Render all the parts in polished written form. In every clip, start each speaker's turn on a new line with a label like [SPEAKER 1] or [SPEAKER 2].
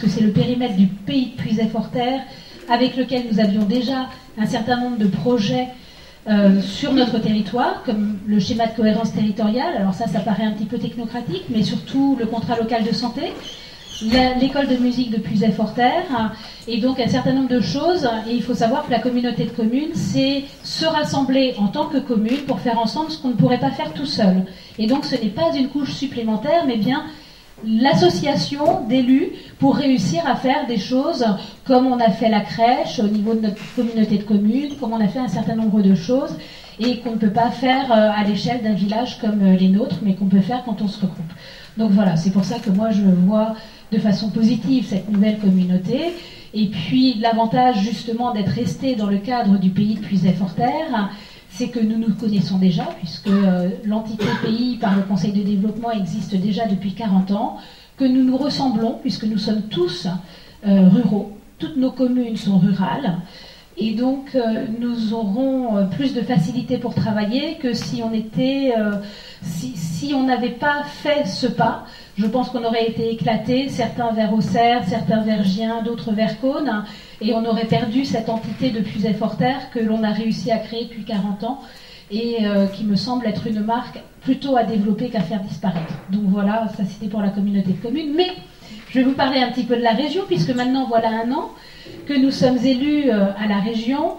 [SPEAKER 1] que c'est le périmètre du pays de Puisay-Forterre, avec lequel nous avions déjà un certain nombre de projets sur notre territoire, comme le schéma de cohérence territoriale. Alors ça paraît un petit peu technocratique, mais surtout le contrat local de santé, l'école de musique de Puisay-Forterre, et donc un certain nombre de choses. Et il faut savoir que la communauté de communes, c'est se rassembler en tant que commune pour faire ensemble ce qu'on ne pourrait pas faire tout seul. Et donc ce n'est pas une couche supplémentaire, mais bien l'association d'élus pour réussir à faire des choses comme on a fait la crèche au niveau de notre communauté de communes, comme on a fait un certain nombre de choses et qu'on ne peut pas faire à l'échelle d'un village comme les nôtres, mais qu'on peut faire quand on se regroupe. Donc voilà, c'est pour ça que moi je vois de façon positive cette nouvelle communauté. Et puis l'avantage justement d'être resté dans le cadre du pays de Puisay-Forterre, c'est que nous nous connaissons déjà, puisque l'entité pays par le Conseil de développement existe déjà depuis 40 ans, que nous nous ressemblons, puisque nous sommes tous ruraux, toutes nos communes sont rurales, et donc nous aurons plus de facilité pour travailler que si on était, si on n'avait pas fait ce pas. Je pense qu'on aurait été éclatés, certains vers Auxerre, certains vers Gien, d'autres vers Caunes, et on aurait perdu cette entité de Puisay-Forterre que l'on a réussi à créer depuis 40 ans et qui me semble être une marque plutôt à développer qu'à faire disparaître. Donc voilà, ça c'était pour la communauté de communes. Mais je vais vous parler un petit peu de la région, puisque maintenant voilà 1 an que nous sommes élus à la région.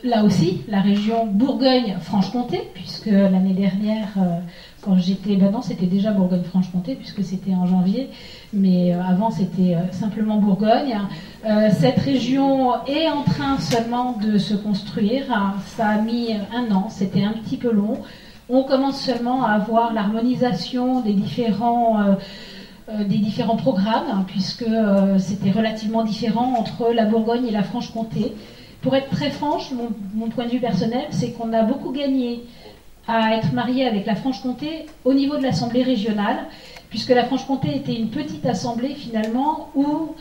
[SPEAKER 1] Là aussi, la région Bourgogne-Franche-Comté, puisque l'année dernière, quand j'étais... Ben non, c'était déjà Bourgogne-Franche-Comté, puisque c'était en janvier, mais avant c'était simplement Bourgogne. Cette région est en train seulement de se construire. Ça a mis 1 an, c'était un petit peu long. On commence seulement à avoir l'harmonisation des différents programmes, puisque c'était relativement différent entre la Bourgogne et la Franche-Comté. Pour être très franche, mon point de vue personnel, c'est qu'on a beaucoup gagné à être marié avec la Franche-Comté au niveau de l'Assemblée régionale, puisque la Franche-Comté était une petite assemblée finalement où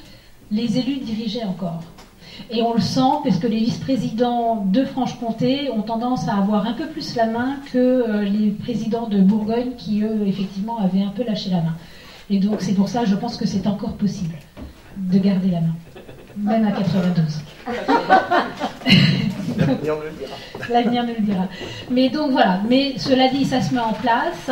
[SPEAKER 1] les élus dirigeaient encore. Et on le sent parce que les vice-présidents de Franche-Comté ont tendance à avoir un peu plus la main que les présidents de Bourgogne qui, eux, effectivement, avaient un peu lâché la main. Et donc c'est pour ça, je pense que c'est encore possible de garder la main. Même à 92.
[SPEAKER 2] L'avenir nous le dira.
[SPEAKER 1] L'avenir nous le dira. Mais donc voilà, mais cela dit, ça se met en place.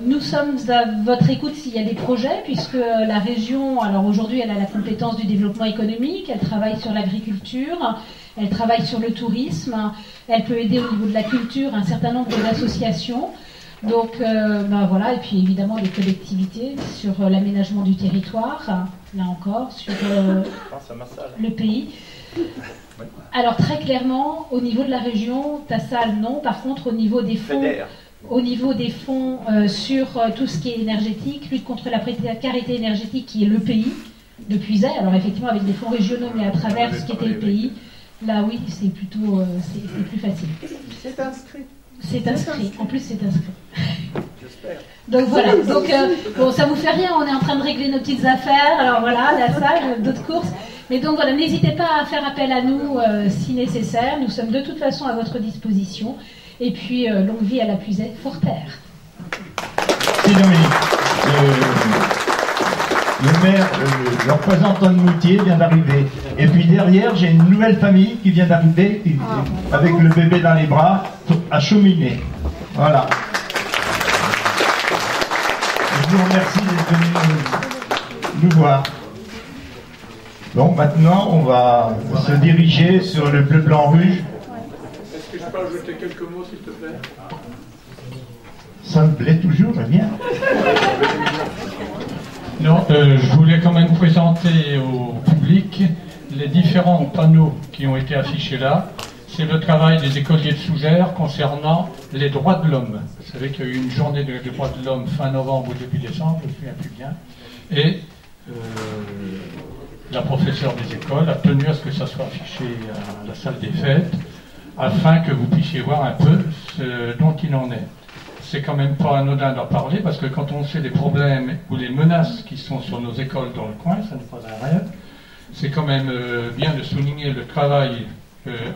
[SPEAKER 1] Nous sommes à votre écoute s'il y a des projets, puisque la région, alors aujourd'hui, elle a la compétence du développement économique, elle travaille sur l'agriculture, elle travaille sur le tourisme, elle peut aider au niveau de la culture un certain nombre d'associations. Donc voilà, et puis évidemment des collectivités sur l'aménagement du territoire, là encore, sur le pays. Alors très clairement, au niveau de la région, Tassal non, par contre au niveau des fonds, sur tout ce qui est énergétique, lutte contre la précarité énergétique qui est le pays de Puisay, alors effectivement avec des fonds régionaux mais à travers ce qui était le pays, là oui c'est plutôt c'est plus facile.
[SPEAKER 2] C'est inscrit.
[SPEAKER 1] C'est inscrit, en plus c'est inscrit.
[SPEAKER 2] J'espère.
[SPEAKER 1] Donc voilà, donc bon, ça vous fait rien, on est en train de régler nos petites affaires, alors voilà, la salle, d'autres courses. Mais donc voilà, n'hésitez pas à faire appel à nous si nécessaire, nous sommes de toute façon à votre disposition. Et puis longue vie à la Puisay-Forterre.
[SPEAKER 3] Merci Dominique. Le maire, le représentant de Moutier vient d'arriver. Et puis derrière, j'ai une nouvelle famille qui vient d'arriver, avec le bébé dans les bras, à Chauminet. Voilà. Je vous remercie d'être venu nous voir. Bon, maintenant, on va se diriger sur le bleu, blanc, rouge.
[SPEAKER 4] Est-ce que je peux ajouter quelques mots, s'il te plaît?
[SPEAKER 3] Ça me plaît toujours, bien.
[SPEAKER 4] Non, je voulais quand même présenter au public les différents panneaux qui ont été affichés là. C'est le travail des écoliers de Sougères concernant les droits de l'homme. Vous savez qu'il y a eu une journée des droits de l'homme fin novembre ou début décembre, je ne me souviens plus bien. Et la professeure des écoles a tenu à ce que ça soit affiché à la salle des fêtes, afin que vous puissiez voir un peu ce dont il en est. C'est quand même pas anodin d'en parler, parce que quand on sait les problèmes ou les menaces qui sont sur nos écoles dans le coin, ça n'est pas un rêve, c'est quand même bien de souligner le travail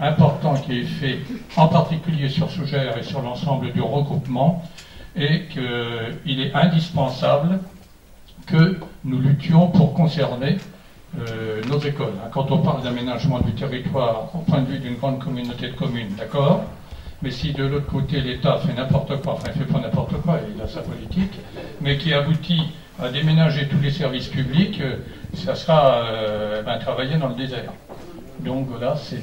[SPEAKER 4] important qui est fait, en particulier sur Sougères et sur l'ensemble du regroupement, et qu'il est indispensable que nous luttions pour concerner nos écoles. Quand on parle d'aménagement du territoire au point de vue d'une grande communauté de communes, d'accord? Mais si de l'autre côté l'État fait n'importe quoi, enfin il ne fait pas n'importe quoi, il a sa politique, mais qui aboutit à déménager tous les services publics, ça sera travailler dans le désert. Donc voilà, c'est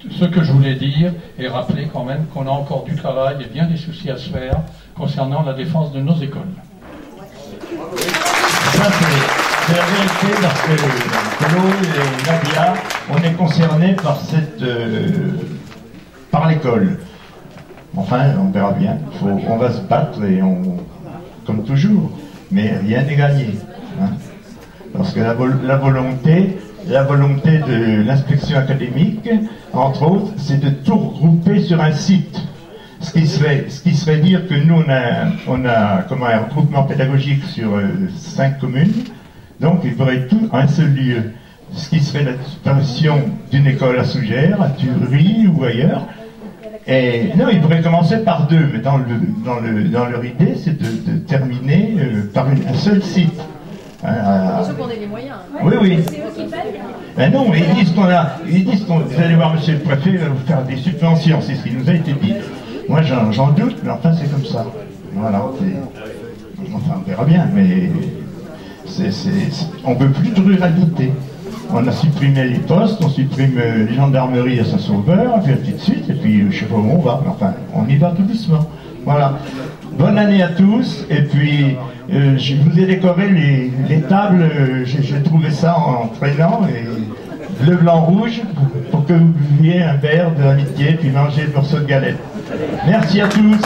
[SPEAKER 4] ce que je voulais dire et rappeler quand même qu'on a encore du travail et bien des soucis à se faire concernant la défense de nos écoles.
[SPEAKER 3] Ça, c'est la vérité parce que Claude et Nadia, on est concernés par l'école. Enfin, on verra bien. On va se battre et comme toujours, mais rien n'est gagné. Hein. Parce que la volonté de l'inspection académique, entre autres, c'est de tout regrouper sur un site. Ce qui serait dire que nous, on a comme un regroupement pédagogique sur 5 communes, donc il faudrait tout en un seul lieu. Ce qui serait la disparition d'une école à Sougères, à Turerie ou ailleurs. Et non, ils pourraient commencer par 2, mais dans leur idée, c'est de terminer par un seul site.
[SPEAKER 5] Il faut qu'on ait les moyens.
[SPEAKER 3] Oui, oui.
[SPEAKER 1] C'est eux qui payent.
[SPEAKER 3] Ben non, mais ils disent qu'on, vous allez voir monsieur le préfet, va vous faire des subventions, c'est ce qui nous a été dit. Moi j'en doute, mais enfin c'est comme ça. Voilà. Enfin on verra bien, mais on ne veut plus de ruralité. On a supprimé les postes, on supprime les gendarmeries à Saint-Sauveur, et puis ainsi de suite, et puis je sais pas où on va, mais enfin on y va tout doucement. Voilà. Bonne année à tous, et puis je vous ai décoré les tables, j'ai trouvé ça en traînant, et bleu, blanc, rouge, pour que vous buviez un verre d'amitié, puis manger le morceau de galette. Merci à tous.